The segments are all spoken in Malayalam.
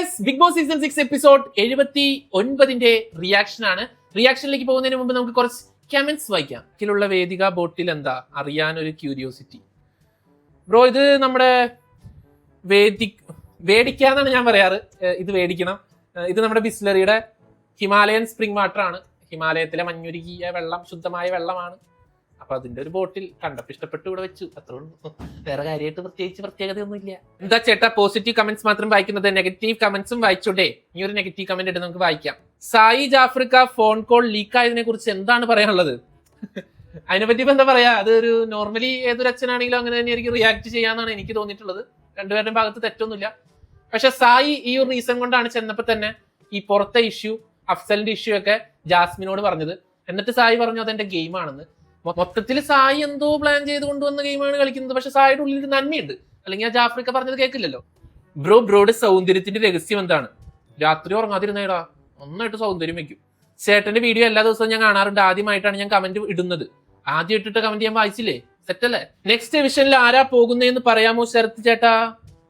Guys, Bigg Boss season 6 episode 79ന്റെ റിയാക്ഷൻ ആണ്. റിയാക്ഷനിലേക്ക് പോകുന്നതിന് മുമ്പ് നമുക്ക് കുറച്ച് കമന്റ്സ് വായിക്കാം. ഇതിലുള്ള വേദിക ബോട്ടിൽ എന്താ അറിയാൻ ഒരു ക്യൂരിയോസിറ്റി. ബ്രോ, ഇത് നമ്മുടെ വേടിക്കാന്നാണ് ഞാൻ പറയാറ്. ഇത് വേടിക്കണം. ഇത് നമ്മുടെ ബിസ്ലറിയുടെ ഹിമാലയൻ സ്പ്രിംഗ് വാട്ടർ ആണ്. ഹിമാലയത്തിലെ മഞ്ഞുരുകിയ വെള്ളം, ശുദ്ധമായ വെള്ളമാണ്. അപ്പൊ അതിന്റെ ഒരു ബോട്ടിൽ കണ്ടപ്പോ ഇഷ്ടപ്പെട്ടു ഇവിടെ വെച്ചു, അത്രേ ഉള്ളൂ. വേറെ കാര്യമായിട്ട് പ്രത്യേകതയൊന്നും ഇല്ല. എന്താ ചേട്ടാ പോസിറ്റീവ് കമന്റ്സ് മാത്രം വായിക്കുന്നത്? നെഗറ്റീവ് കമന്റ്സും വായിച്ചോട്ടെ. ഈ ഒരു നെഗറ്റീവ് കമന്റ് ഇട്ട് നമുക്ക് വായിക്കാം. സായി ജാഫ്രിക്ക ഫോൺ കോൾ ലീക്ക് ആയതിനെ കുറിച്ച് എന്താണ് പറയാനുള്ളത്? അതിനെപ്പറ്റി ഇപ്പൊ എന്താ പറയാ, അത് ഒരു നോർമലി ഏതൊരു അച്ഛനാണെങ്കിലും അങ്ങനെ തന്നെയായിരിക്കും റിയാക്ട് ചെയ്യാന്നാണ് എനിക്ക് തോന്നിയിട്ടുള്ളത്. രണ്ടുപേരുടെയും ഭാഗത്ത് തെറ്റൊന്നുമില്ല. പക്ഷെ സായി ഈ ഒരു റീസൺ കൊണ്ടാണ് ചെന്നപ്പോ തന്നെ ഈ പുറത്തെ ഇഷ്യൂ, അഫ്സലിന്റെ ഇഷ്യൂ ഒക്കെ ജാസ്മിനോട് പറഞ്ഞത്. എന്നിട്ട് സായി പറഞ്ഞു അതെന്റെ ഗെയിമാണെന്ന്. മൊത്തത്തിൽ സായി എന്തോ പ്ലാൻ ചെയ്ത് കൊണ്ടുവന്ന ഗെയിമാണ് കളിക്കുന്നത്. പക്ഷെ സായിയുടെ ഉള്ളിൽ ഒരു നന്മയുണ്ട്, അല്ലെങ്കിൽ ആ ജാഫ്രിക്ക പറഞ്ഞത് കേൾക്കില്ലല്ലോ. ബ്രോയുടെ സൗന്ദര്യത്തിന്റെ രഹസ്യം എന്താണ്? രാത്രി ഉറങ്ങാതിരുന്നേടാ, നന്നായിട്ട് സൗന്ദര്യം വെക്കും. ചേട്ടന്റെ വീഡിയോ എല്ലാ ദിവസവും ഞാൻ കാണാറുണ്ട്. ആദ്യമായിട്ടാണ് ഞാൻ കമന്റ് ഇടുന്നത്. ആദ്യം ഇട്ടിട്ട് കമന്റ് ഞാൻ വായിച്ചില്ലേ, സെറ്റല്ലേ? നെക്സ്റ്റ് ഡിവിഷനിൽ ആരാ പോകുന്നതെന്ന് പറയാമോ ശരത് ചേട്ടാ?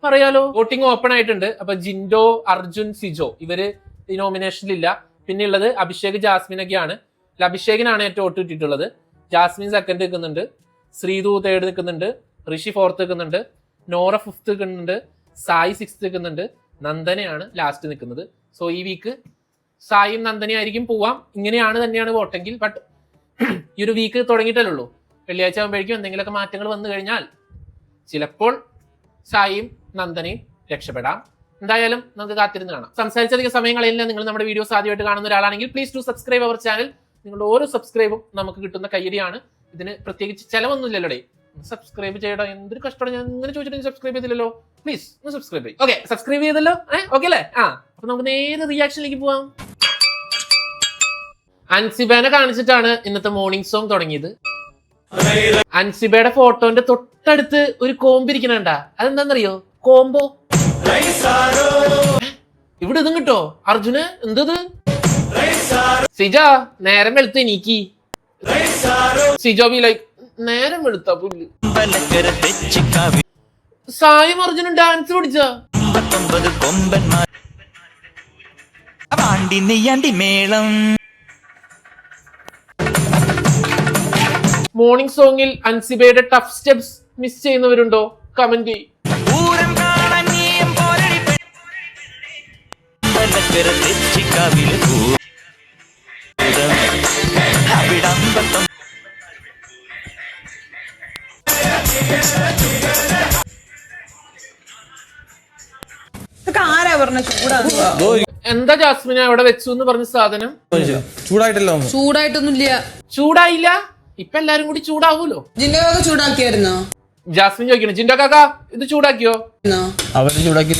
പറയാലോ. വോട്ടിംഗ് ഓപ്പൺ ആയിട്ടുണ്ട്. അപ്പൊ ജിൻഡോ, അർജുൻ, സിജോ ഇവര് ഈ നോമിനേഷനിലില്ല. പിന്നെ ഉള്ളത് അഭിഷേക്, ജാസ്മിനൊക്കെയാണ്. അഭിഷേകിനാണ് ഏറ്റവും വോട്ട് കിട്ടിയിട്ടുള്ളത്. ജാസ്മിൻ സെക്കൻഡ് നിൽക്കുന്നുണ്ട്, ശ്രീതു തേർഡ് നിൽക്കുന്നുണ്ട്, ഋഷി ഫോർത്ത് നിൽക്കുന്നുണ്ട്, നോറ ഫിഫ്ത്ത് നിൽക്കുന്നുണ്ട്, സായി സിക്സ്ത് നിൽക്കുന്നുണ്ട്, നന്ദനയാണ് ലാസ്റ്റ് നിൽക്കുന്നത്. സോ ഈ വീക്ക് സായും നന്ദനയായിരിക്കും പോവാം. ഇങ്ങനെയാണ് തന്നെയാണ് വോട്ടെങ്കിൽ. ബട്ട് ഈ ഒരു വീക്ക് തുടങ്ങിയിട്ടല്ലേ ഉള്ളൂ. വെള്ളിയാഴ്ച ആകുമ്പോഴേക്കും എന്തെങ്കിലുമൊക്കെ മാറ്റങ്ങൾ വന്നു കഴിഞ്ഞാൽ ചിലപ്പോൾ സായിയും നന്ദനയും രക്ഷപ്പെടാം. എന്തായാലും നമുക്ക് കാത്തിരുന്ന് കാണാം. സംസാരിച്ചധികം സമയം കളയില്ല. നിങ്ങൾ നമ്മുടെ വീഡിയോസ് ആദ്യമായിട്ട് കാണുന്ന ഒരാളാണെങ്കിൽ please to subscribe our channel. നിങ്ങളുടെ ഓരോ സബ്സ്ക്രൈബും നമുക്ക് കിട്ടുന്ന കയ്യടിയാണ്. ഇതിന് പ്രത്യേകിച്ച് ചെലവൊന്നുമില്ലല്ലോടെ. സബ്സ്ക്രൈബ് ചെയ്യണം. എന്തൊരു കഷ്ടമാണ്. ഞാൻ ഇങ്ങനെ ചോദിച്ചിട്ട് സബ്സ്ക്രൈബ് ചെയ്തില്ലല്ലോ. പ്ലീസ് ഒന്ന് സബ്സ്ക്രൈബ് ചെയ്യും. ഓക്കെ, സബ്സ്ക്രൈബ് ചെയ്തല്ലോ. ഓക്കെ അല്ലേ? അപ്പൊ നമുക്ക് നേരെ റിയാക്ഷനിലേക്ക് പോവാം. അൻസിബേനെ കാണിച്ചിട്ടാണ് ഇന്നത്തെ മോർണിംഗ് സോങ് തുടങ്ങിയത്. അൻസിബയുടെ ഫോട്ടോന്റെ തൊട്ടടുത്ത് ഒരു കോമ്പിരിക്കണണ്ട. അതെന്താന്നറിയോ? കോംബോ. ഇവിടെ ഇതും കിട്ടോ അർജുന്? എന്തത്? സിജ നേരം വെളുത്ത് എനിക്ക് സിജോ ബി ലൈക്ക് നേരം വെളുത്ത പുല്ല്. സായും അർജുനും ഡാൻസ് പഠിച്ച മോർണിംഗ് സോങ്ങിൽ അൻസിബയുടെ ടഫ് സ്റ്റെപ്സ് മിസ് ചെയ്യുന്നവരുണ്ടോ? കമന്റ് ചെയ്യും. എന്താ ജാസ്മിന അവിടെ വെച്ചു എന്ന് പറഞ്ഞ സാധനം? ചൂടായിട്ടൊന്നുമില്ല. ചൂടായില്ല? ഇപ്പൊ എല്ലാരും കൂടി ചൂടാവൂലോ. ജിൻഡോ കാക്ക ചൂടാക്കിയായിരുന്നോ? ജാസ്മിൻ ചോദിക്കണം, ജിൻഡോ കാക്ക ഇത് ചൂടാക്കിയോ? അവര് ചൂടാക്കി.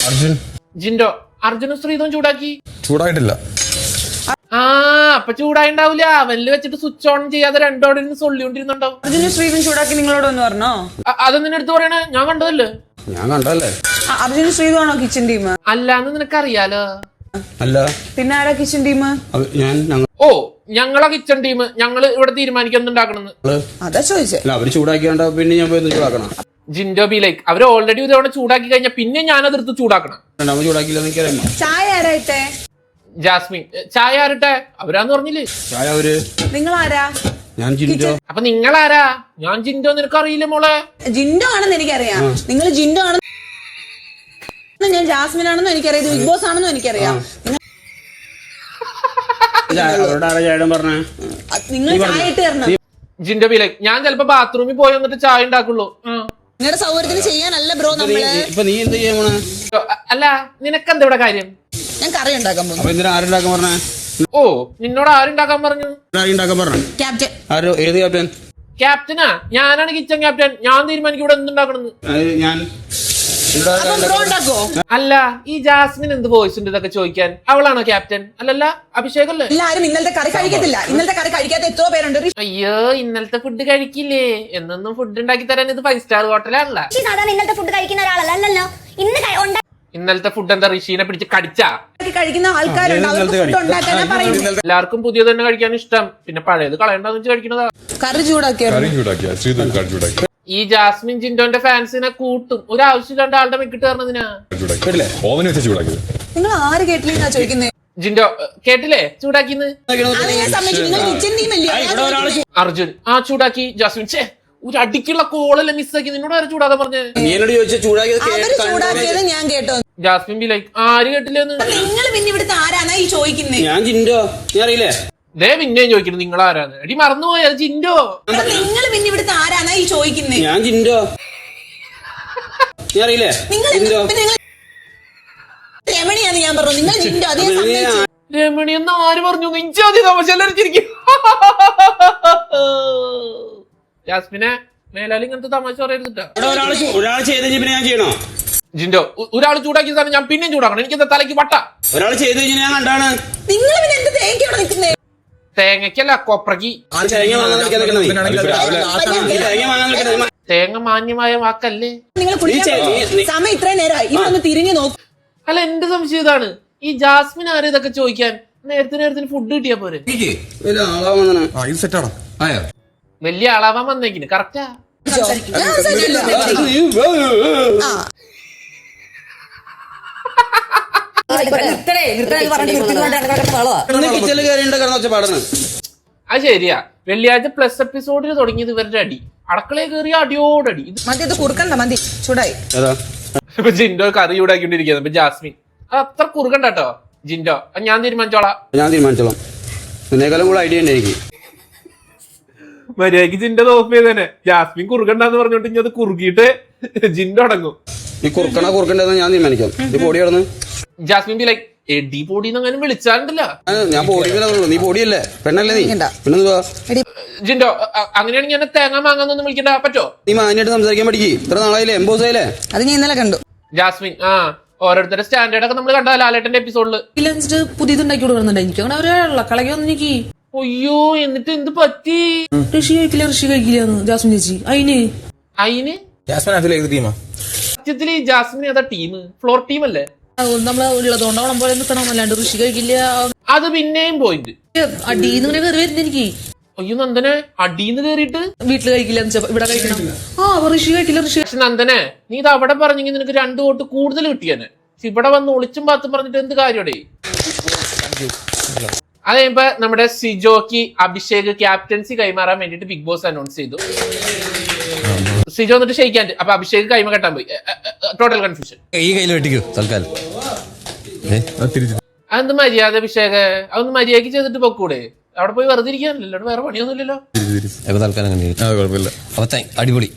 അർജുൻ, ജിൻഡോ, അർജുനും ശ്രീതും ചൂടാക്കി. ചൂടായിട്ടില്ല. അപ്പൊ ചൂടായിണ്ടാവൂല. അവനില് വെച്ചിട്ട് സ്വിച്ച് ഓൺ ചെയ്യാതെ രണ്ടോടെ സൊല്ലിക്കൊണ്ടിരുന്നുണ്ടാവും. അർജുനും ശ്രീതും ചൂടാക്കി നിങ്ങളോട് ഒന്ന് പറഞ്ഞോ? അതൊന്നും എടുത്ത് പറയണേ, ഞാൻ കണ്ടതല്ലേ. ഞാൻ കണ്ടല്ലേ. അർജുനും ശ്രീതു ആണോ കിച്ചൺ ടീം? അല്ലാന്ന് നിനക്കറിയാലോ. അല്ല, പിന്നെ ആരാ കിച്ചൺ ടീം? ഓ, ഞങ്ങളാ കിച്ചൺ ടീം. ഞങ്ങള് ഇവിടെ തീരുമാനിക്കുന്നുണ്ടാക്കണെന്ന്. അതാ ചോദിച്ചേ. അവര് ചൂടാക്കിയാണ്ട പിന്നെ ഞാൻ പോയി ചൂടാക്കണം. ജിൻഡോ ബി ലൈക്ക് അവര് ഓൾറെഡി ഇതോടെ ചൂടാക്കി കഴിഞ്ഞാൽ പിന്നെ ഞാനതെടുത്ത് ചൂടാക്കണം. ചൂടാക്കില്ല. ചായ ആരായിട്ടെ? ജാസ്മിൻ. ചായ ആരട്ടെ? അവരാന്ന് പറഞ്ഞില്ലേ. ചായ അവര്. നിങ്ങൾ ആരാ? ഞാൻ ജിൻഡോ. അപ്പൊ നിങ്ങളാരാ? ഞാൻ ജിൻഡോ. നിനക്കറിയില്ല മോളെ? ജിൻഡോ ആണെന്ന് എനിക്കറിയാം. നിങ്ങൾ ജിൻഡോ ആണെന്ന്, ഞാൻ ജാസ്മിൻ ആണെന്നും എനിക്കറിയാം. ബിഗ് ബോസ് ആണെന്നും എനിക്കറിയാം. നിങ്ങൾ ചായ ഇട്ട് തരണം. ജിൻഡോ ബി ലൈക്ക് ഞാൻ ചിലപ്പോ ബാത്റൂമിൽ പോയി വന്നിട്ട് ചായ ഉണ്ടാക്കുള്ളൂ. നിങ്ങളുടെ സൗകര്യത്തിന് ചെയ്യാനല്ല ബ്രോ നമ്മള്. ഇപ്പൊ നീ എന്ത് ചെയ്യാ? അല്ല, നിനക്കെന്താ ഇവിടെ കാര്യം? ഞാൻ കറി ഉണ്ടാക്കാൻ പോകും. ആരുണ്ടാക്കാൻ പറഞ്ഞ? ഓ, നിന്നോട് ആരുണ്ടാക്കാൻ പറഞ്ഞു? ക്യാപ്റ്റൻ. ആരോ? ഏത് ക്യാപ്റ്റൻ? ക്യാപ്റ്റനാ? ഞാനാണ് കിച്ചൺ ക്യാപ്റ്റൻ. ഞാൻ തീരുമാനിക്കും ഇവിടെ എന്തുണ്ടാക്കണെന്ന്. ഞാൻ അല്ല, ഈ ജാസ്മിൻ എന്ത് വോയിസ് ഉണ്ട് ഇതൊക്കെ ചോദിക്കാൻ? അവളാണോ ക്യാപ്റ്റൻ? അല്ലല്ല, അഭിഷേകല്ലേ. എല്ലാരും ഇന്നലത്തെ കറി കഴിക്കത്തില്ല. ഇന്നലത്തെ കറി കഴിക്കാത്ത എത്രയോ പേരുണ്ട്. അയ്യോ, ഇന്നലത്തെ ഫുഡ് കഴിക്കില്ലേ? എന്നൊന്നും ഫുഡ് ഉണ്ടാക്കി തരാൻ ഇത് 5 സ്റ്റാർ ഹോട്ടലാണല്ലോ. സാധാരണ ഇന്നലത്തെ ഫുഡ് കഴിക്കുന്ന ഒരാളല്ലല്ലോ. ഇന്നലത്തെ ഫുഡ് എന്താ ഋഷീനെ പിടിച്ച് കടിച്ചാ? കഴിക്കുന്ന ആൾക്കാരുണ്ട്. എല്ലാവർക്കും പുതിയത് തന്നെ കഴിക്കാൻ ഇഷ്ടം. പിന്നെ പഴയത് കളയണ്ടെന്ന് വെച്ച് കഴിക്കണതാ. കറി ചൂടാക്കിയ ഈ ജാസ്മിൻ ജിൻഡോന്റെ ഫാൻസിനെ കൂട്ടും. ഒരു ആവശ്യമില്ലാണ്ട് ആളുടെ മെക്കിട്ട് കയറുന്നതിനാ. ഓവന് വെച്ച് ചൂടാക്കിയത് നിങ്ങൾ ആര് കേട്ടില്ലെന്നാ ചോദിക്കുന്നത്? ജിൻഡോ കേട്ടില്ലേ ചൂടാക്കിന്ന്? അർജുൻ ചൂടാക്കി. ജാസ്മിൻ ഒരു അടിക്കുള്ള കോളല്ലേ മിസ്സാക്കി. നിന്നോട് ആരും ചൂടാക്കാൻ പറഞ്ഞേ? ചൂടാക്കിയത് ഞാൻ കേട്ടോ. ജാസ്മിൻ ബി ലൈക്ക് ആര് കേട്ടില്ലെന്ന്. നിങ്ങൾ പിന്നെ ഇവിടുത്തെ ആരാന്നാ ഈ ചോദിക്കുന്നേ? ഞാൻ ജിൻഡോ, നീ അറിയില്ലേ? ദേ പിന്നെയും ചോദിക്കുന്നു നിങ്ങൾ ആരാന്ന്. എടി മറന്നുപോയി, അത് ജിൻഡോ. നിങ്ങൾ പിന്നെ ഇവിടുത്തെ ആരാന്നാ ഈ ചോദിക്കുന്നേ? ഞാൻ ജിൻഡോ, നീ അറിയില്ലേ? രമണിയാന്ന് ഞാൻ പറഞ്ഞു. നിങ്ങൾ ജിൻഡോ. അതേ രമണി എന്ന് ആര് പറഞ്ഞു? ഇഞ്ചാതി തമാശ എല്ലാവരും ചിരിക്കും. ജാസ്മിനെ മേലാൽ ഇങ്ങനത്തെ തമാശ പറയരുതിട്ടാ. ഒരാൾ ചെയ്ത് പിന്നെ ഞാൻ ചെയ്യണോ? ജിൻഡോ ഒരാൾ ചൂടാക്കിയ സാധനം ഞാൻ പിന്നെയും ചൂടാക്കണം. എനിക്ക് തലയ്ക്ക് വട്ട. ഒരാൾ ചെയ്ത് കഴിഞ്ഞാൽ ഞാൻ കണ്ടാണ്. നിങ്ങൾ പിന്നെ എന്ത് തേങ്ങയോടെ നിൽക്കുന്നേ? തേങ്ങക്കല്ല കൊപ്രക്ക്. തേങ്ങ മാന്യമായ വാക്കല്ലേ? നിങ്ങൾ സമയം ഇത്രയും നേരമായി. ഇവരൊന്ന് തിരിഞ്ഞു നോക്കും. അല്ല എന്റെ സംശയം ഇതാണ്, ഈ ജാസ്മിൻ ആരും ഇതൊക്കെ ചോദിക്കാൻ? നേരത്തിന് ഫുഡ് കിട്ടിയാ പോരെ? വലിയ ആളാവാൻ വന്നേക്കിന്. കറക്റ്റാ. അത് ശരിയാ. വെള്ളിയാഴ്ച പ്ലസ് എപ്പിസോഡിൽ തുടങ്ങിയത് ഇവരുടെ അടി. അടുക്കളയിൽ കയറിയ അടിയോടടി. മതി കുറുക്കണ്ട, മതി ചൂടായി. ഇപ്പൊ ജിൻഡോ കറി ചൂടാക്കിക്കൊണ്ടിരിക്കുന്നത്. ഇപ്പൊ ജാസ്മിൻ അത് അത്ര കുറുകണ്ട കേട്ടോ. ജിൻഡോ ഞാൻ തീരുമാനിച്ചോളാം. നിന്നേക്കാളും കൂടെ ഐഡിയ ഉണ്ടായിരിക്കും. മര്യാദക്ക് ജിൻഡോ ഓഫ് ചെയ്തേനെ. ജാസ്മിൻ കുറുകണ്ടെന്ന് പറഞ്ഞോണ്ട് ഇനി അത് കുറുകിയിട്ട് ജിൻഡോ അടങ്ങും. നീ കുറുക്കണ്ടെന്ന് ഞാൻ തീരുമാനിക്കാം. നീ പൊടി കിടന്ന്. ജാസ്മിൻ ബി ലൈക്ക് എടി പൊടി അങ്ങനെ വിളിച്ചാലുണ്ടല്ലോ. ഞാൻ പൊടിക്കുന്നുള്ളൂ, നീ പൊടിയല്ലേ, പെണ്ണല്ലേ നീ. പിന്നെ ജിൻഡോ അങ്ങനെയാണെങ്കിൽ എന്നെ തേങ്ങ മാങ്ങാന്നൊന്നും വിളിക്കണ്ട പറ്റോ? നീ മാന്യായിട്ട് സംസാരിക്കാൻ പഠിക്കും. ഇത്ര നാളായില്ലേ, എംബോസ് ആയില്ലേ. അത് ഞാൻ ഇന്നലെ കണ്ടു. ജാസ്മിൻ ഓരോരുത്തരുടെ സ്റ്റാൻഡേർഡ് ഒക്കെ നമ്മൾ കണ്ട ലാലേട്ടന്റെ എപ്പിസോഡില് പുതിയതുണ്ടാക്കി കൊടുക്കുന്നുണ്ട്. എനിക്ക് അങ്ങനെ ഒരു കളയൊന്നും എനിക്ക്. അയ്യോ എന്നിട്ട് എന്ത് പറ്റി? ഋഷി കഴിക്കില്ല ജാസ്മിൻ ചേച്ചി. അയിന് സത്യത്തില് ഈ ജാസ്മിൻ ഏതാ ടീം? ഫ്ലോർ ടീം അല്ലേ? നമ്മള് ഉള്ളതുകൊണ്ട് ഓണം പോലെ നിൽക്കണം, അല്ലാണ്ട് ഋഷി കഴിക്കില്ല. അത് പിന്നെയും പോയിന്റ്. അടിയിൽ നിന്ന് കയറി വരുന്നത് എനിക്ക്. അയ്യോ നന്ദനെ അടിന്ന് കേറിയിട്ട് വീട്ടില് കഴിക്കില്ല, ഇവിടെ കഴിക്കണം. ഋഷി കഴിക്കില്ല. പക്ഷെ നന്ദനെ നീ ഇത് അവിടെ പറഞ്ഞെങ്കിൽ നിനക്ക് 2 വോട്ട് കൂടുതൽ കിട്ടിയാനെ. ഇവിടെ വന്ന് ഒളിച്ചും പാത്തും പറഞ്ഞിട്ട് എന്ത് കാര്യോടെ? അത് കഴിയുമ്പോ നമ്മുടെ സിജോക്ക് അഭിഷേക് ക്യാപ്റ്റൻസി കൈമാറാൻ വേണ്ടിട്ട് ബിഗ് ബോസ് അനൗൺസ് ചെയ്തു. സിജോ എന്നിട്ട് ക്ഷയിക്കാൻ. അപ്പൊ അഭിഷേക് കൈമ കെട്ടാൻ പോയി. Total confusion. ഈ കയ്യിൽ വെട്ടിക്കോ തൽക്കാലം. അതെന്ത് മര്യാദ അഭിഷേക്? അതൊന്ന് മര്യാദക്ക് ചെയ്തിട്ട് പൊക്കൂടെ? അവിടെ പോയി വെറുതെ ഇരിക്കാനല്ലോ, വേറെ പണിയൊന്നുമില്ലല്ലോ. അടിപൊളി.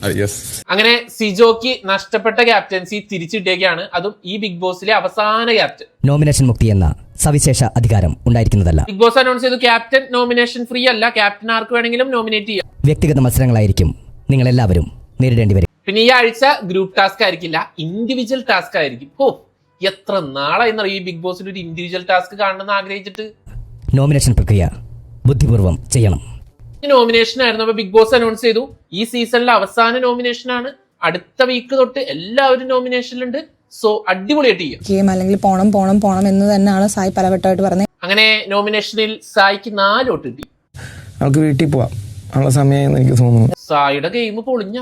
അങ്ങനെ സിജോക്ക് നഷ്ടപ്പെട്ട ക്യാപ്റ്റൻസി തിരിച്ചിട്ടേക്കാണ്. അതും ഈ ബിഗ് ബോസിലെ അവസാന ക്യാപ്റ്റൻ. നോമിനേഷൻ മുക്തി എന്ന സവിശേഷ അധികാരം ഉണ്ടായിരിക്കുന്നതല്ല. ബിഗ് ബോസ് അനൗൺസ് ചെയ്തു ക്യാപ്റ്റൻ നോമിനേഷൻ ഫ്രീ അല്ല. ക്യാപ്റ്റൻ ആർക്ക് വേണമെങ്കിലും നോമിനേറ്റ് ചെയ്യാം. വ്യക്തിഗത മത്സരങ്ങളായിരിക്കും നിങ്ങൾ എല്ലാവരും നേരിടേണ്ടി വരും. പിന്നെ ഈ ആഴ്ച ഗ്രൂപ്പ് ടാസ്ക് ആയിരിക്കില്ല, ഇൻഡിവിജ്വൽ ടാസ്ക് ആയിരിക്കും. എത്ര നാളായി ഈ ബിഗ് ബോസിൽ ഒരു ഇൻഡിവിജ്വൽ ടാസ്ക് കാണണമെന്ന് ആഗ്രഹിച്ചിട്ട്. നോമിനേഷൻ പ്രക്രിയ ബുദ്ധിപൂർവ്വം ചെയ്യണം. നോമിനേഷൻ ആയിരുന്നു. അപ്പൊ ബിഗ് ബോസ് അനൗൺസ് ചെയ്തു ഈ സീസണിലെ അവസാന നോമിനേഷൻ ആണ്. അടുത്ത വീക്ക് തൊട്ട് എല്ലാവരും നോമിനേഷനിലുണ്ട്. സോ അടിപൊളിയായിട്ട് ചെയ്യാം. അല്ലെങ്കിൽ പോണം എന്ന് തന്നെയാണ് സായി പലവട്ടമായിട്ട് പറഞ്ഞത്. അങ്ങനെ നോമിനേഷനിൽ സായിക്ക് 4 വോട്ട് കിട്ടി. നമുക്ക് വീട്ടിൽ പോവാം ഉള്ള സമയം എനിക്ക് തോന്നുന്നു. സായിയുടെ ഗെയിം പൊളിഞ്ഞ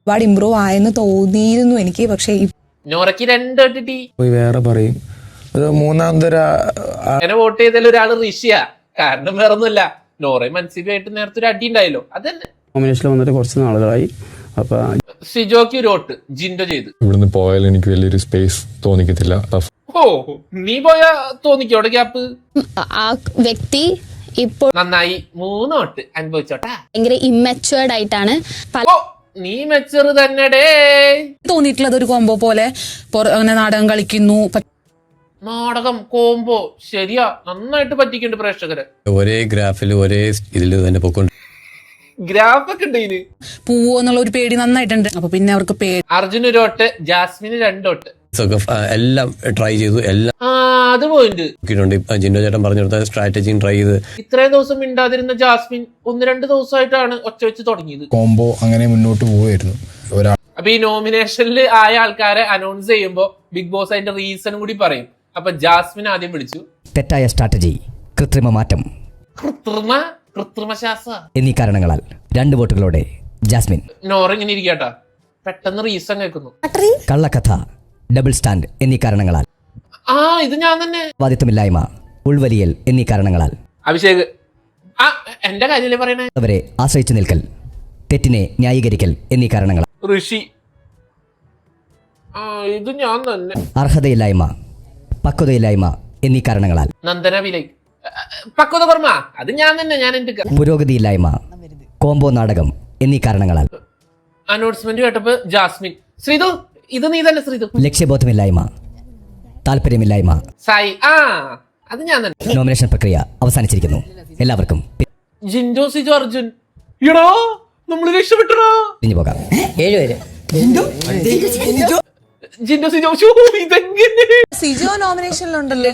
ഒരുപാട് ഇമ്പ്രൂവ് ആയെന്ന് തോന്നിയിരുന്നു എനിക്ക്. പക്ഷെ നോറയ്ക്ക് 2 വോട്ട് കിട്ടി. പോയി വേറെ പറയും. ഒരു അങ്ങനെ വോട്ട് ചെയ്തതിൽ ഒരാൾ ഋഷിയ. കാരണം വേറെ ഒന്നുമില്ല, നോറയും മൻസിബിയായിട്ട് നേരത്തെ ഒരു അടി ഉണ്ടായല്ലോ, അതന്നെ. നോമിനേഷനിൽ വന്നിട്ട് കുറച്ച് നാളുകളായി. അപ്പൊ സിജോക്ക് ഒരു വോട്ട് ജിൻഡോ ചെയ്തു. ഇവിടുന്ന് പോയാൽ എനിക്ക് വലിയൊരു സ്പേസ് തോന്നിക്കത്തില്ല. നീ പോയാ തോന്നിക്കോടെ ഗ്യാപ്പ്. ആ വ്യക്തി ഇപ്പോൾ നന്നായി 3 വോട്ട് അനുഭവിച്ചോട്ടാ. ഭയങ്കര ഇമ്മച്ചുവേർഡ് ആയിട്ടാണ് നീ മെച്ചറ് തന്നെടേ തോന്നിയിട്ടുള്ളത്. ഒരു കോംബോ പോലെ അങ്ങനെ നാടകം കളിക്കുന്നു. നാടകം കോംബോ ശരിയാ, നന്നായിട്ട് പറ്റിക്കുന്നുണ്ട് പ്രേക്ഷകരെ. ഒരേ ഗ്രാഫിൽ ഒരേ ഇതിൽ തന്നെ പൊക്കൊണ്ട് ഗ്രാഫൊക്കെ ഉണ്ട് ഇതിന്. പോവോ എന്നുള്ള ഒരു പേടി നന്നായിട്ടുണ്ട്. അപ്പൊ പിന്നെ അവർക്ക് പേടി. അർജുന് 1 വോട്ട്, ജാസ്മിന് 2 വോട്ട്. എല്ലാം ട്രൈ ചെയ്തു. എല്ലാം അത് പോയിന്റ്. ജിൻഡോ ചേട്ടൻ പറഞ്ഞു കൊടുത്ത സ്ട്രാറ്റജിയും ട്രൈ ചെയ്ത്. ഇത്രയും ദിവസം മിണ്ടാതിരുന്ന ജാസ്മിൻ 1-2 ദിവസമായിട്ടാണ് ഒച്ച വെച്ച് തുടങ്ങിയത്. കോംബോ അങ്ങനെ മുന്നോട്ട് പോവുമായിരുന്നു. അപ്പൊ ഈ നോമിനേഷനിൽ ആയ ആൾക്കാരെ അനൗൺസ് ചെയ്യുമ്പോ ബിഗ് ബോസ് അതിന്റെ റീസൺ കൂടി പറയും. അപ്പൊ ജാസ്മിൻ ആദ്യം വിളിച്ചു. തെറ്റായ സ്ട്രാറ്റജി, കൃത്രിമ മാറ്റം കൃത്രിമ ശാസ്ത്ര എന്നീ കാരണങ്ങളാൽ 2 വോട്ടുകളോടെ ജാസ്മിൻ. നോറ ഇങ്ങനെ ഇരിക്കട്ടാ, പെട്ടെന്ന് റീസൺ കേൾക്കുന്നു. കള്ളക്കഥ, ഡബിൾ സ്റ്റാൻഡ് എന്നീ കാരണങ്ങളാൽ. ആ ഇത് ഞാൻ തന്നെ. വാദിത്വമില്ലായ്മ, ഉൾവലിയൽ എന്നീ കാരണങ്ങളാൽ. അഭിഷേക്, ആ എന്റെ കാര്യല്ലേ പറയണേ. അവരെ ആശ്രയിച്ചു നിൽക്കൽ, തെറ്റിനെ ന്യായീകരിക്കൽ എന്നീ കാരണങ്ങളാൽ. ഋഷി, ആ ഇത് ഞാൻ തന്നെ. അർഹതയില്ലായ്മ, പക്വതയില്ലായ്മ എന്നീ കാരണങ്ങളാൽ. നന്ദന വിലയ്, പക്വത കുറമ, അത് ഞാൻ തന്നെ. ഞാൻ എന്റെ പുരോഗതിയില്ലായ്മ, കോംബോ നാടകം എന്നീ കാരണങ്ങളാൽ. അനൗൺസ്മെന്റ് കേട്ടപ്പോ ജാസ്മിൻ. ശ്രീതു, ഇത് നീ തന്നെ. ശ്രീതു, ലക്ഷ്യബോധമില്ലായ്മ, താല്പര്യമില്ലായ്മ. സായി, ആ അത് ഞാൻ തന്നെ. നോമിനേഷൻ പ്രക്രിയ അവസാനിച്ചിരിക്കുന്നു. എല്ലാവർക്കും ജിൻഡോ സിജോ അർജുൻ. ഇടോ നമ്മള് രക്ഷപ്പെട്ടോ. പിരിഞ്ഞു പോകാം. 7 പേര്. ജിൻഡോ സിജോ, ശ്ശോ, ഇതെങ്ങനെ? സിജോ നോമിനേഷനിലുണ്ടല്ലോ.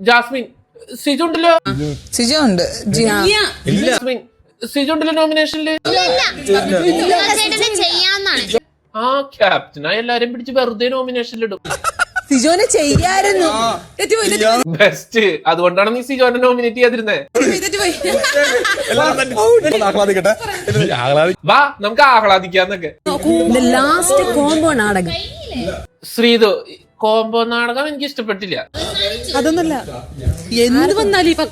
ജാസ്മിൻ, സിജോ ഉണ്ടല്ലോ. സിജോ ഉണ്ട്. ജാസ്മിൻ, സിജോ ഉണ്ടല്ലോ നോമിനേഷനില്. ചെയ്യാന്നാണ്. ആ ക്യാപ്റ്റനായി എല്ലാരും പിടിച്ച് വെറുതെ നോമിനേഷനിലിടും. സിജോനെ ചെയ്യായിരുന്നു. ബെസ്റ്റ്. അതുകൊണ്ടാണ് നീ സിജോനെ നോമിനേറ്റ് ചെയ്യാതിരുന്നേ. വാ നമുക്ക് ആഹ്ലാദിക്കാന്നൊക്കെ. ലാസ്റ്റ് കോംബോ നാടകം. ശ്രീതു, കോംബോ നാടകം എനിക്ക് ഇഷ്ടപ്പെട്ടില്ല. അതൊന്നല്ല, എന്ത് വന്നാലും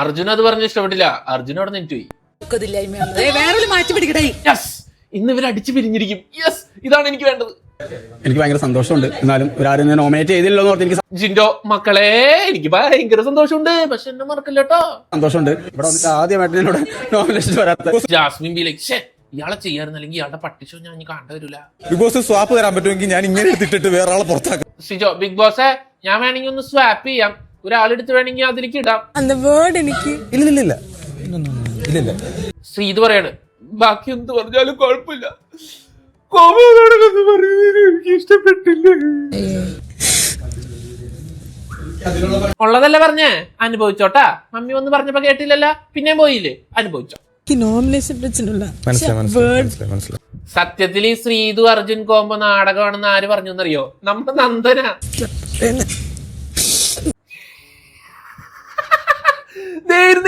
അർജുൻ അത് പറഞ്ഞ് ഇഷ്ടപ്പെട്ടില്ല. അർജുൻ അവിടെ നിന്നിട്ട് പോയി. വേറെ മാറ്റി പിടിക്കട്ടെ. യെസ്, ഇന്ന് ഇവർ അടിച്ചു പിരിഞ്ഞിരിക്കും. യെസ്, ഇതാണ് എനിക്ക് വേണ്ടത്. എനിക്ക് ഭയങ്കര സന്തോഷമുണ്ട്. എന്നാലും ഇവരാരും നോമിനേറ്റ് ചെയ്തില്ലോ എന്ന് ഓർത്ത് എനിക്ക് ജിൻഡോ മക്കളെ, എനിക്ക് ഭയങ്കര സന്തോഷമുണ്ട്. പക്ഷെ എന്നെ മറക്കില്ല കേട്ടോ. സന്തോഷമുണ്ട്. ഇവിടെ വന്നിട്ട് ആദ്യമായിട്ട് എന്നോട് നോമിനേഷൻ വരാത്ത ജാസ്മിൻ ബി ലൈക്ക്, ഇയാളെ ചെയ്യാറുണ്ട്, അല്ലെങ്കിൽ ഇയാളുടെ പട്ടിഷോ ഞാൻ കാണേണ്ട വരില്ല. ബിഗ് ബോസ് സ്വാപ്പ് തരാൻ പറ്റുമെങ്കിൽ ഞാൻ ഇങ്ങനെ എടുത്തിട്ട് വേറെ ആളെ പുറത്താക്കാം. സിജോ, ബിഗ് ബോസേ, ഞാൻ വേണമെങ്കിൽ ഒന്ന് സ്വാപ്പ് ചെയ്യാം. ഒരാളെടുത്ത് വേണമെങ്കിൽ അതിലേക്ക് ഇടാം. എനിക്ക് ഇല്ലില്ല. ശ്രീത് പറയാണ്, ബാക്കി എന്ത് പറഞ്ഞാലും കുഴപ്പമില്ല, എനിക്ക് ഇഷ്ടപ്പെട്ടില്ല. ഉള്ളതല്ലേ പറഞ്ഞേ, അനുഭവിച്ചോട്ടാ. മമ്മി ഒന്ന് പറഞ്ഞപ്പോ കേട്ടില്ലല്ല, പിന്നെയും പോയില്ലേ, അനുഭവിച്ചോ. നോമിനേഷൻ പ്രശ്നമില്ല. മനസ്സിലായി. സത്യത്തിൽ ഈ ശ്രീതു അർജുൻ കോംബോ നാടകമാണെന്ന് ആര് പറഞ്ഞു എന്നറിയോ? നമ്മുടെ നന്ദന.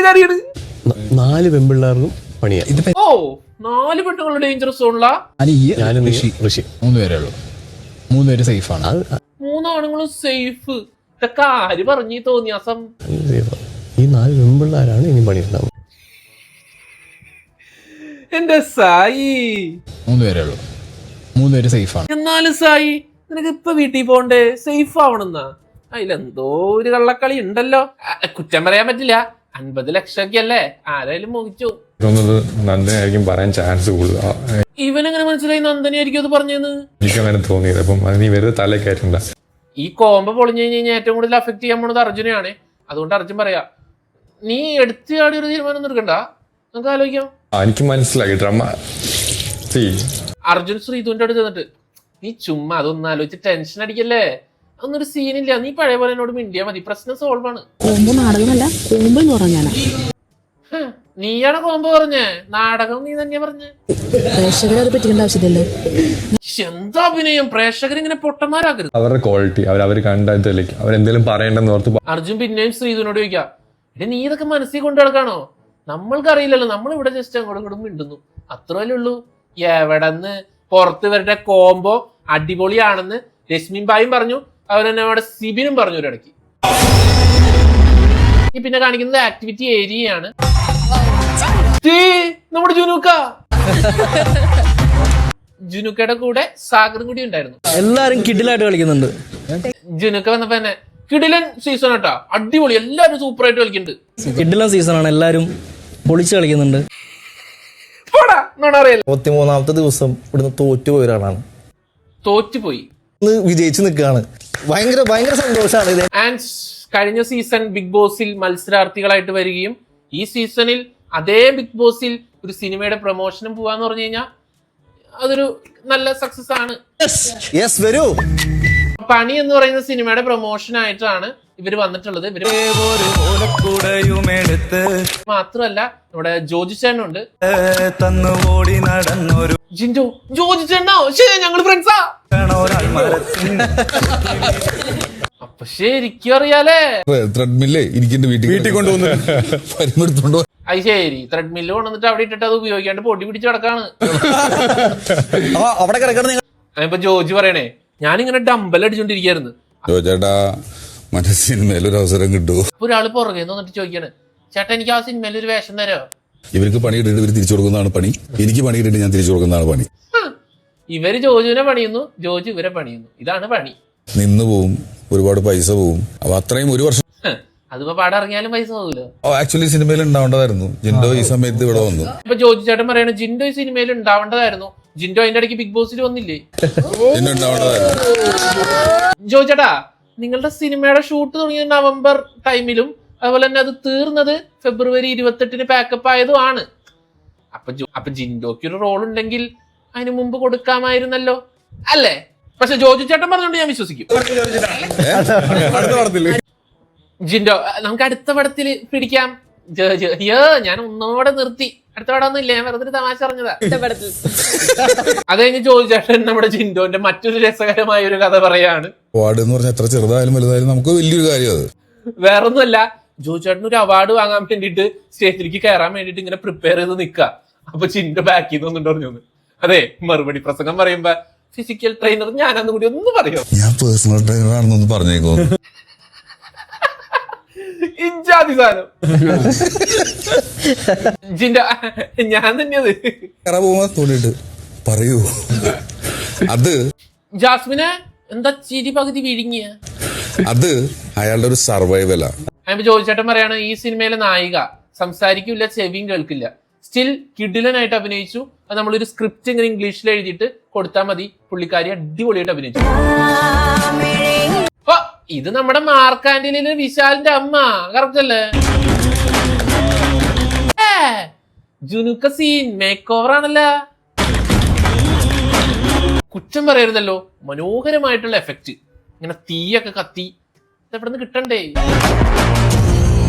കാര്യമാണ്. 4 പെൺപിള്ളേർക്കും പണിയാ. ഓ, 4 പെണ്ണുങ്ങളുടെ ഡേഞ്ചർ സോണിലാ. ഞാനും ഋഷി 3 പേരേ ഉള്ളൂ. 3 പേര് സേഫ് ആണ്. 3 ആണുങ്ങളും സേഫ്. ഇതൊക്കെ ആര് പറഞ്ഞു തോന്നിയാസം? ഈ 4 പെൺപിള്ളേരാണ് ഇനി പണിയുണ്ടാവും. എന്റെ സായി, 3 പേരേ ഉള്ളൂ. 3 പേര് സേഫ് ആണ്. എന്നാലും സായി, നിനക്ക് ഇപ്പൊ വീട്ടിൽ പോണ്ടേ? സേഫ് ആവണെന്നാ? അതിലെന്തോ ഒരു കള്ളക്കളി ഉണ്ടല്ലോ. കുറ്റം പറയാൻ പറ്റില്ല. 50 ലക്ഷമൊക്കെ അല്ലേ, ആരായാലും മോഹിച്ചു. നന്ദനായിരിക്കും പറയാൻ ചാൻസ് കൂടുതൽ. ഇവനെങ്ങനെ മനസ്സിലായി നന്ദനായിരിക്കും അത് പറഞ്ഞെന്ന്? എനിക്ക് അങ്ങനെ തോന്നിയത്. അപ്പം അത് നീ വെറുതെ തലേ കയറ്റണ്ട. ഈ കോംബോ പൊളിഞ്ഞു കഴിഞ്ഞാൽ ഏറ്റവും കൂടുതൽ അഫക്ട് ചെയ്യാൻ പോണത് അർജുനെയാണ്. അതുകൊണ്ട് അർജുൻ പറയാ, നീ എടുത്ത് ആടി ഒരു തീരുമാനം ഒന്നും എടുക്കണ്ട, നമുക്ക് ആലോചിക്കാം. എനിക്ക് മനസ്സിലായി ഡ്രാമ. അർജുൻ ശ്രീതുവിന്റെ അടുത്ത് നിന്നിട്ട്, നീ ചുമ്മാ അതൊന്നും ആലോചിച്ച് ടെൻഷൻ അടിക്കല്ലേ, ഒന്നൊരു സീനില്ല, നീ പഴയ പോലെ എന്നോട് മിണ്ടിയാ മതി, പ്രശ്നം സോൾവ് ആണ്. കോംബോ നാടകമല്ല, കോംബോ എന്ന് പറഞ്ഞാണ്. നീയാണ് കോംബോ പറഞ്ഞേ, നാടകം നീ തന്നെയാ പറഞ്ഞേ. പ്രേക്ഷകരെ അത് പറ്റിക്കേണ്ട ആവശ്യമില്ലല്ലോ. എന്താ അഭിനയം, പ്രേക്ഷകരിങ്ങനെ പൊട്ടന്മാരാക്കരുത്. അവരുടെ ക്വാളിറ്റി അവർ കണ്ടതിലേക്ക് അവരെന്തെങ്കിലും പറയണ്ടെന്ന് ഓർത്ത്. അർജുൻ പിന്നെയും ശ്രീതുവിനോട് ചോദിക്കാം, എടേ നീ ഇതൊക്കെ മനസ്സിൽ കൊണ്ടു നടക്കാണോ? നമ്മൾക്കറിയില്ലല്ലോ, നമ്മൾ ഇവിടെ ജസ്റ്റ് അങ്ങോട്ടും ഇങ്ങോട്ടും മിണ്ടുന്നു, അത്രയല്ലേ ഉള്ളൂ. എവിടെന്ന് പുറത്ത് ഇവരുടെ കോംബോ അടിപൊളിയാണെന്ന് രശ്മിൻ ബായും പറഞ്ഞു, അവരെന്നെ അവിടെ സിബിനും പറഞ്ഞു ഒരിടയ്ക്ക്. പിന്നെ കാണിക്കുന്നത് ആക്ടിവിറ്റി ഏരിയയാണ്. നമ്മുടെ ജുനുക്കയുടെ കൂടെ സാഗറും കൂടി ഉണ്ടായിരുന്നു. എല്ലാരും കിഡിലായിട്ട് കളിക്കുന്നുണ്ട്. ജുനുക്ക വന്നപ്പോ തന്നെ കിഡിലൻ സീസൺ കേട്ടാ, അടിപൊളി, എല്ലാരും സൂപ്പർ ആയിട്ട് കളിക്കുന്നുണ്ട്. കിഡിലൻ സീസണാണ്, എല്ലാരും പൊളിച്ച് കളിക്കുന്നുണ്ട്. 23-ാമത്തെ ദിവസം ഇവിടുന്ന് തോറ്റുപോയ ഒരാളാണ്. തോറ്റുപോയി, വിജയിച്ചു നിൽക്കുകയാണ്. ഭയങ്കര സന്തോഷമാണ്. ആൻഡ് കഴിഞ്ഞ സീസൺ ബിഗ് ബോസിൽ മത്സരാർത്ഥികളായിട്ട് വരികയും ഈ സീസണിൽ അതേ ബിഗ് ബോസിൽ ഒരു സിനിമയുടെ പ്രൊമോഷനും പോവാന്ന് പറഞ്ഞു കഴിഞ്ഞാൽ അതൊരു നല്ല സക്സസ് ആണ്. വരൂ. പണി എന്ന് പറയുന്ന സിനിമയുടെ പ്രൊമോഷൻ ആയിട്ടാണ് ഇവര് വന്നിട്ടുള്ളത്. ഇവര് മാത്രമല്ല നമ്മുടെ ജോജി ചേട്ടനുണ്ട്. ജിൻഡോ, ജോജി ചേട്ടനോ? ശരി, ഞങ്ങള് ഫ്രണ്ട്സാ. അപ്പൊ ശരിക്കും അറിയാലേ. ത്രെഡ്മില്ലേ വീട്ടിൽ കൊണ്ടുവന്നു. അത് ശരി, ത്രെഡ്മില്ല് കൊണ്ടുവന്നിട്ട് അവിടെ ഇട്ടിട്ട് അത് ഉപയോഗിക്കാണ്ട് പൊടി പിടിച്ച് കിടക്കാണ്. അവിടെ കിടക്കണം. ഇപ്പൊ ജോജി പറയണേ, ഞാനിങ്ങനെ ഡമ്പൽ അടിച്ചോണ്ടിരിക്കായിരുന്നു. ചേട്ടാ മറ്റേ സിനിമയിലൊരു അവസരം കിട്ടുമോ? അപ്പൊ ഒരാള് പുറകെ വന്നിട്ട് ചോദിക്കാണ്, ചേട്ടാ എനിക്ക് ആ സിനിമയിൽ ഒരു വേഷം തരോ? ഇവർക്ക് പണി ഇട്ടിട്ട് ഇവർ തിരിച്ചു കൊടുക്കുന്നതാണ് പണി, എനിക്ക് പണി ഇട്ടിട്ട് ഞാൻ തിരിച്ചു കൊടുക്കുന്നതാണ് പണി. ഇവര് ജോജുവിനെ പണിയുന്നു, ജോജു ഇവരെ പണിയുന്നു. ഇതാണ് പണി. നിന്ന് പോവും, ഒരുപാട് പൈസ പോവും. അപ്പൊ അത്രയും ഒരു വർഷം അതിപ്പോ പാടം ഇറങ്ങിയാലും പൈസ പോകില്ലോ. ആക്ച്വലി സിനിമയിൽ ഉണ്ടാവേണ്ടതായിരുന്നു. ജിൻഡോ ഈ സമയത്ത് ഇവിടെ വന്നു. ഇപ്പൊ ജോജി ചേട്ടൻ പറയണ ജിൻഡോ ഈ സിനിമയിൽ ഉണ്ടാവേണ്ടതായിരുന്നു. ജിൻഡോ അതിന്റെ ഇടയ്ക്ക് ബിഗ് ബോസിൽ വന്നില്ലേ? ജോജി ചേട്ടാ, നിങ്ങളുടെ സിനിമയുടെ ഷൂട്ട് തുടങ്ങിയത് നവംബർ ടൈമിലും അതുപോലെ തന്നെ അത് തീർന്നത് ഫെബ്രുവരി 28 പാക്കപ്പ് ആയതുമാണ്. അപ്പൊ ജിൻഡോക്ക് ഒരു റോൾ ഉണ്ടെങ്കിൽ അതിന് മുമ്പ് കൊടുക്കാമായിരുന്നല്ലോ അല്ലേ? പക്ഷെ ജോജി ചേട്ടൻ പറഞ്ഞോണ്ട് ഞാൻ വിശ്വസിക്കും. ജിൻഡോ നമുക്ക് അടുത്ത പടത്തിൽ പിടിക്കാം. ഞാൻ ഒന്നോടെ നിർത്തി. അടുത്ത പടം ഒന്നും ഇല്ല, ഞാൻ വെറുതെ തമാശ പറഞ്ഞതാ. അത് കഴിഞ്ഞ് ജോജി ചേട്ടൻ നമ്മുടെ ജിൻഡോന്റെ മറ്റൊരു രസകരമായ ഒരു കഥ പറയാണ്. അവാർഡ് എന്ന് പറഞ്ഞാൽ എത്ര ചെറുതായാലും വലുതായാലും നമുക്ക് വലിയൊരു കാര്യം അത്. വേറൊന്നുമല്ല, ജോജി ചേട്ടൻ ഒരു അവാർഡ് വാങ്ങാൻ വേണ്ടിയിട്ട് സ്റ്റേജിലേക്ക് കയറാൻ വേണ്ടിയിട്ട് ഇങ്ങനെ പ്രിപ്പയർ ചെയ്ത് നിൽക്കുക. അപ്പൊ ജിൻഡോ ബാക്കിൽ നിന്ന് പറഞ്ഞു. അതെ, മറുപടി പ്രസംഗം പറയുമ്പോ ഫിസിക്കൽ ട്രെയിനർ ഞാനന്ന് കൂടി ഒന്ന് പറയോ? ഞാൻ പേഴ്സണൽ ട്രെയിനർ ആണെന്നൊന്ന് പറഞ്ഞേക്കോ. ഇജാതി സാധനം. ജിൻഡോ ഞാൻ തന്നെയത് തോന്നിട്ട് പറയൂ. അത് ജാസ്മിനെ എന്താ ചിരി പകുതി വിഴുങ്ങിയ? അത് അയാളുടെ ഒരു സർവൈവലാ. അതിപ്പോ ജോജി ചേട്ടൻ പറയാണ്, ഈ സിനിമയിലെ നായിക സംസാരിക്കില്ല, ചെവിയും കേൾക്കില്ല, സ്റ്റിൽ കിഡിലനായിട്ട് അഭിനയിച്ചു. അത് നമ്മളൊരു സ്ക്രിപ്റ്റ് ഇങ്ങനെ ഇംഗ്ലീഷിൽ എഴുതിയിട്ട് കൊടുത്താൽ മതി, പുള്ളിക്കാരി അടിപൊളിയായിട്ട് അഭിനയിച്ചു. ഇത് നമ്മുടെ മാർക്ക് ആന്റണിയിലെ വിശാലിന്റെ അമ്മ, കറക്റ്റ് അല്ലേ? ജുനുക്ക സീൻ മേക്ക് ഓവർ ആണല്ലോ. കുറ്റം പറയരുതല്ലോ, മനോഹരമായിട്ടുള്ള എഫക്റ്റ്. ഇങ്ങനെ തീയൊക്കെ കത്തി എവിടെ നിന്ന് കിട്ടണ്ടേ?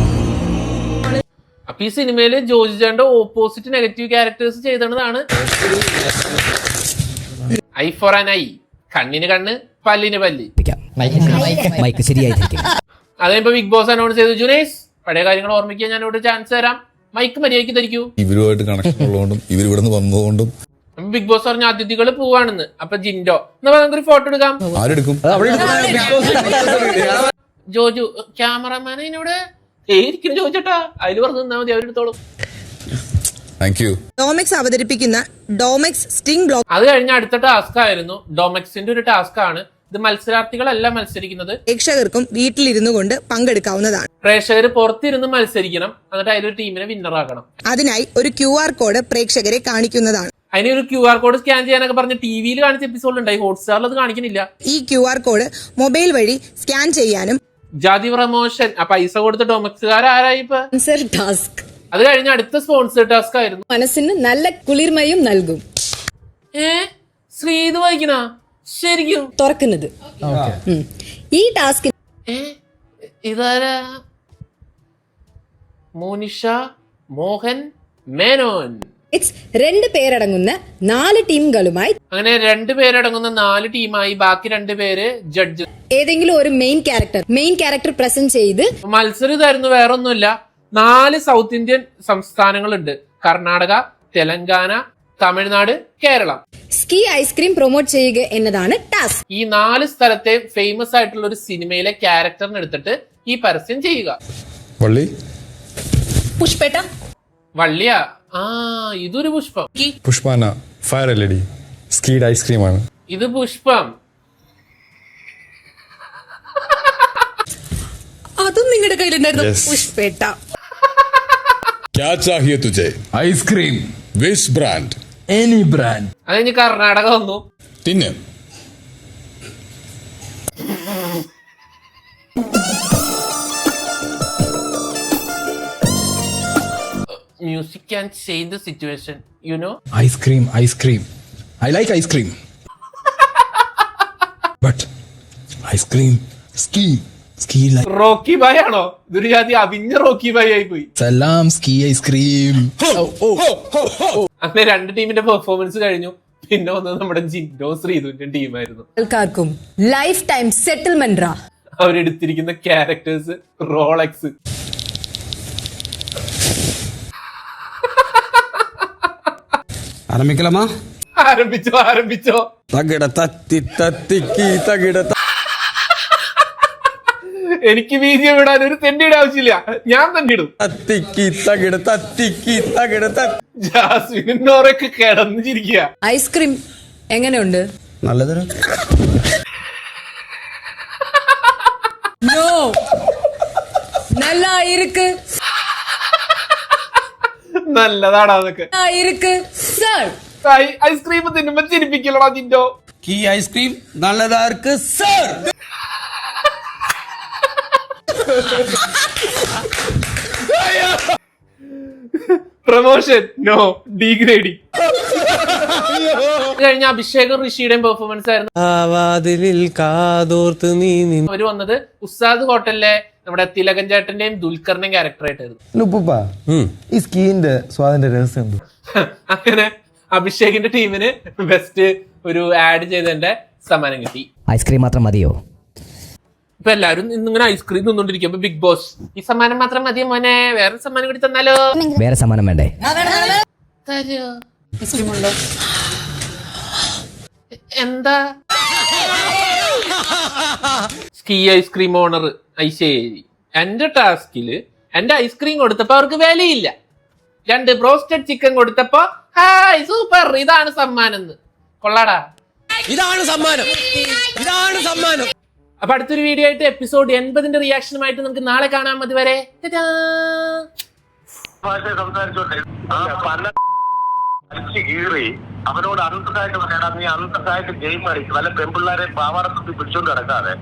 അപ്പൊ ഈ സിനിമയില് ജോജി ചേട്ടന്റെ ഓപ്പോസിറ്റ് നെഗറ്റീവ് ക്യാരക്ടേഴ്സ് ചെയ്തതാണ് ഐ ഫോർ ആൻ ഐ, കണ്ണിന് കണ്ണ്, പല്ലിന് പല്ല്. മൈക്ക് ശരിയായിരിക്കും. അതിപ്പോ ബിഗ് ബോസ് അനൗൺസ് ചെയ്തു, ജുനൈസ് പഴയ കാര്യങ്ങൾ ഓർമ്മിക്കാൻ ഞാൻ ഇവിടെ ചാൻസ് തരാം, മൈക്ക് മര്യാദയ്ക്ക് തരിക്കൂ. ഇവരുമായിട്ട് കണക്ഷൻ ഉള്ളതുകൊണ്ടും ഇവരിവിടെ നിന്ന് വന്നതുകൊണ്ടും ബിഗ് ബോസ് പറഞ്ഞ അതിഥികൾ പോവാണെന്ന്. അപ്പൊ ജിൻഡോ എന്നാ നമുക്കൊരു ഫോട്ടോ എടുക്കാം. ആരെടുക്കും? ജോജു ക്യാമറമാൻ എന്നോട് ഇരിക്കും ചോദിച്ചട്ടാ, അതിൽ പറഞ്ഞു തന്നാ മതി, അവരെടുത്തോളും. ഡോമെക്സ് അവതരിപ്പിക്കുന്ന ഡോമെക്സ് സ്റ്റിംഗ് ബ്ലോക്ക്. അത് കഴിഞ്ഞ അടുത്ത ടാസ്ക് ആയിരുന്നു ഡോമെക്സിന്റെ ഒരു ടാസ്ക് ആണ്. ഇത് മത്സരാർത്ഥികളല്ല മത്സരിക്കുന്നത്, പ്രേക്ഷകർക്കും വീട്ടിലിരുന്നു കൊണ്ട് പങ്കെടുക്കാവുന്നതാണ്. പ്രേക്ഷകർ പുറത്തിരുന്ന് മത്സരിക്കണം, എന്നിട്ട് അതിലൊരു ടീമിനെ വിന്നർ ആക്കണം. അതിനായി ഒരു QR കോഡ് പ്രേക്ഷകരെ കാണിക്കുന്നതാണ്. അതിന് ഒരു QR കോഡ് സ്കാൻ ചെയ്യാനൊക്കെ പറഞ്ഞ് ടിവിയിൽ കാണിച്ച എപ്പിസോഡ് ഉണ്ടായി, ഹോട്ട്സ്റ്റാറിൽ അത് കാണിക്കുന്നില്ല. ഈ QR കോഡ് മൊബൈൽ വഴി സ്കാൻ ചെയ്യാനും. ജാതി പ്രമോഷൻ പൈസ കൊടുത്ത ഡോമെക്സുകാർ ആരായി ഇപ്പൊ? ടാസ്ക്. അത് കഴിഞ്ഞ അടുത്ത സ്പോൺസർ ടാസ്ക് ആയിരുന്നു. മനസ്സിന് നല്ല കുളിർമയും നൽകും. ശ്രീത് വായിക്കണ ശരിക്കും തുറക്കുന്നത് ഈ ടാസ്ക്. ഇതാരാ? മോനിഷ മോഹൻ മേനോൻ. 2 പേരടങ്ങുന്ന 4 ടീമുകളുമായി. അങ്ങനെ 2 പേരടങ്ങുന്ന 4 ടീമായി, ബാക്കി 2 പേര് ജഡ്ജ്. ഏതെങ്കിലും ഒരു മെയിൻ ക്യാരക്ടർ പ്രസന്റ് ചെയ്ത് മത്സരം ഇതായിരുന്നു, വേറൊന്നുമില്ല. 4 സൗത്ത് ഇന്ത്യൻ സംസ്ഥാനങ്ങളുണ്ട്: Karnataka, Telangana, Tamil Nadu, Keralam. Ski ice cream promote ചെയ്യുക എന്നതാണ് ടാസ്ക്. ഈ 4 സ്ഥലത്തെ ഫേമസ് ആയിട്ടുള്ള ഒരു സിനിമയിലെ ക്യാരക്ടറിനെ എടുത്തിട്ട് ഈ പരസ്യം ചെയ്യുക. പുഷ്പേട്ട. വള്ളിയാ? ഇതൊരു പുഷ്പം. പുഷ്പാന ഫയർ LED സ്കീഡ് ഐസ്ക്രീം ആണ്. ഇത് പുഷ്പം. അതും നിങ്ങളുടെ കയ്യിലുണ്ടായിരുന്നു. പുഷ്പേട്ട. क्या चाहिए तुझे? Ice cream Which brand? Any brand. അത് കഴിഞ്ഞ് കർണാടക വന്നു. തിന്ന്. Music can change the situation, you know. Ice cream I like ice cream but ice cream സ്കീ ലൈക്ക് റോക്കി ബായ് ആണോ? ഇതൊരു ജാതി അവിഞ്ഞ റോക്കി ബായ് ആയി പോയി. സലാം സ്കീ ഐസ്ക്രീം. അങ്ങനെ 2 ടീമിന്റെ പെർഫോമൻസ് കഴിഞ്ഞു. പിന്നെ വന്നത് നമ്മുടെ ജിൻഡോ ശ്രീധുവിന്റെ ടീമായിരുന്നു. ആൾക്കാർക്കും ലൈഫ് ടൈം സെറ്റിൽമെന്റ്. അവരെടുത്തിരിക്കുന്ന ക്യാരക്ടേഴ്സ് റോളക്സ്. ആരംഭിക്കലമ്മ. ആരംഭിച്ചോ തകിട തത്തി തത്തിക്കി തകിട എനിക്ക് ബീജിയം വിടാൻ ഒരു തെണ്ടിയുടെ ആവശ്യമില്ല, ഞാൻ തന്നെ ഇടും. തത്തിക്കി തകിട തത്തിക്കി തകിട ജാസ്മിനും നോറൊക്കെ കിടന്നു ചിരിക്കുക. ഐസ്ക്രീം എങ്ങനെയുണ്ട്? നല്ലത്. നോ, നല്ല ഇருக்கு, നല്ലതാടാ അതൊക്കെ. ഇருக்கு സർ. ഐസ്ക്രീം തിന്നുമ്പോ ചിരിപ്പിക്കലടാ ജിൻഡോ. ഈ ഐസ്ക്രീം നല്ലതാർക്ക് സർ. Promotion no, degrading. കഴിഞ്ഞ അഭിഷേകും ഋഷിയുടെയും പെർഫോമൻസ് ആയിരുന്നു. കാതോർത്ത് നീ അവര് വന്നത് ഉസ്താദ് ഹോട്ടലിലെ നമ്മുടെ തിലകൻ ചേട്ടന്റെയും ദുൽഖറിന്റെയും ക്യാരക്ടറായിട്ടായിരുന്നു. ലുപ്പുപ്പ ഈ സ്കീന്റെ സ്വാദിന്റെ രഹസ്യം എന്ത്? അങ്ങനെ അഭിഷേകിന്റെ ടീമിന് ബെസ്റ്റ് ഒരു ആഡ് ചെയ്തതിന്റെ സമ്മാനം കിട്ടി. ഐസ്ക്രീം മാത്രം മതിയോ? ഇപ്പൊ എല്ലാരും ഇന്നിങ്ങനെ ഐസ്ക്രീം തിന്നോണ്ടിരിക്കും. ബിഗ് ബോസ് ഈ സമ്മാനം മാത്രം മതിയോ മോനെ, വേറെ സമ്മാനം കൂടി തന്നാലോ? വേറെ സമ്മാനം വേണ്ടേ? തരോ? ഐസ്ക്രീം ഉണ്ടോ? എന്താ സ്കീ ഐസ്ക്രീം ഓണർ ഐശ്വര്യ എന്റെ ടാസ്കില് എന്റെ ഐസ്ക്രീം കൊടുത്തപ്പോ അവർക്ക് വിലയില്ല. 2 ബ്രോസ്റ്റഡ് ചിക്കൻ കൊടുത്തപ്പോ ഹായ് സൂപ്പർ, ഇതാണ് സമ്മാനം. കൊള്ളാടാ, ഇതാണ് സമ്മാനം, ഇതാണ് സമ്മാനം. അപ്പൊ അടുത്തൊരു വീഡിയോ ആയിട്ട് എപ്പിസോഡ് 80ന്റെ റിയാക്ഷനുമായിട്ട് നമുക്ക് നാളെ കാണാൻ മതി. വരെ അവനോട് അന്തസ്സായിട്ട് പറയാം, നീ അന്തസ്സായിട്ട് ഗെയിം കളിച്ച് വല്ല പെൺപിള്ളേരെ പാവാടത്തുമ്പി പിടിച്ചോണ്ട് കിടക്കാതെ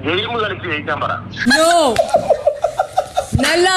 ഗെയിം കളിച്ച് ജയിക്കാൻ പറ. നോ, നല്ല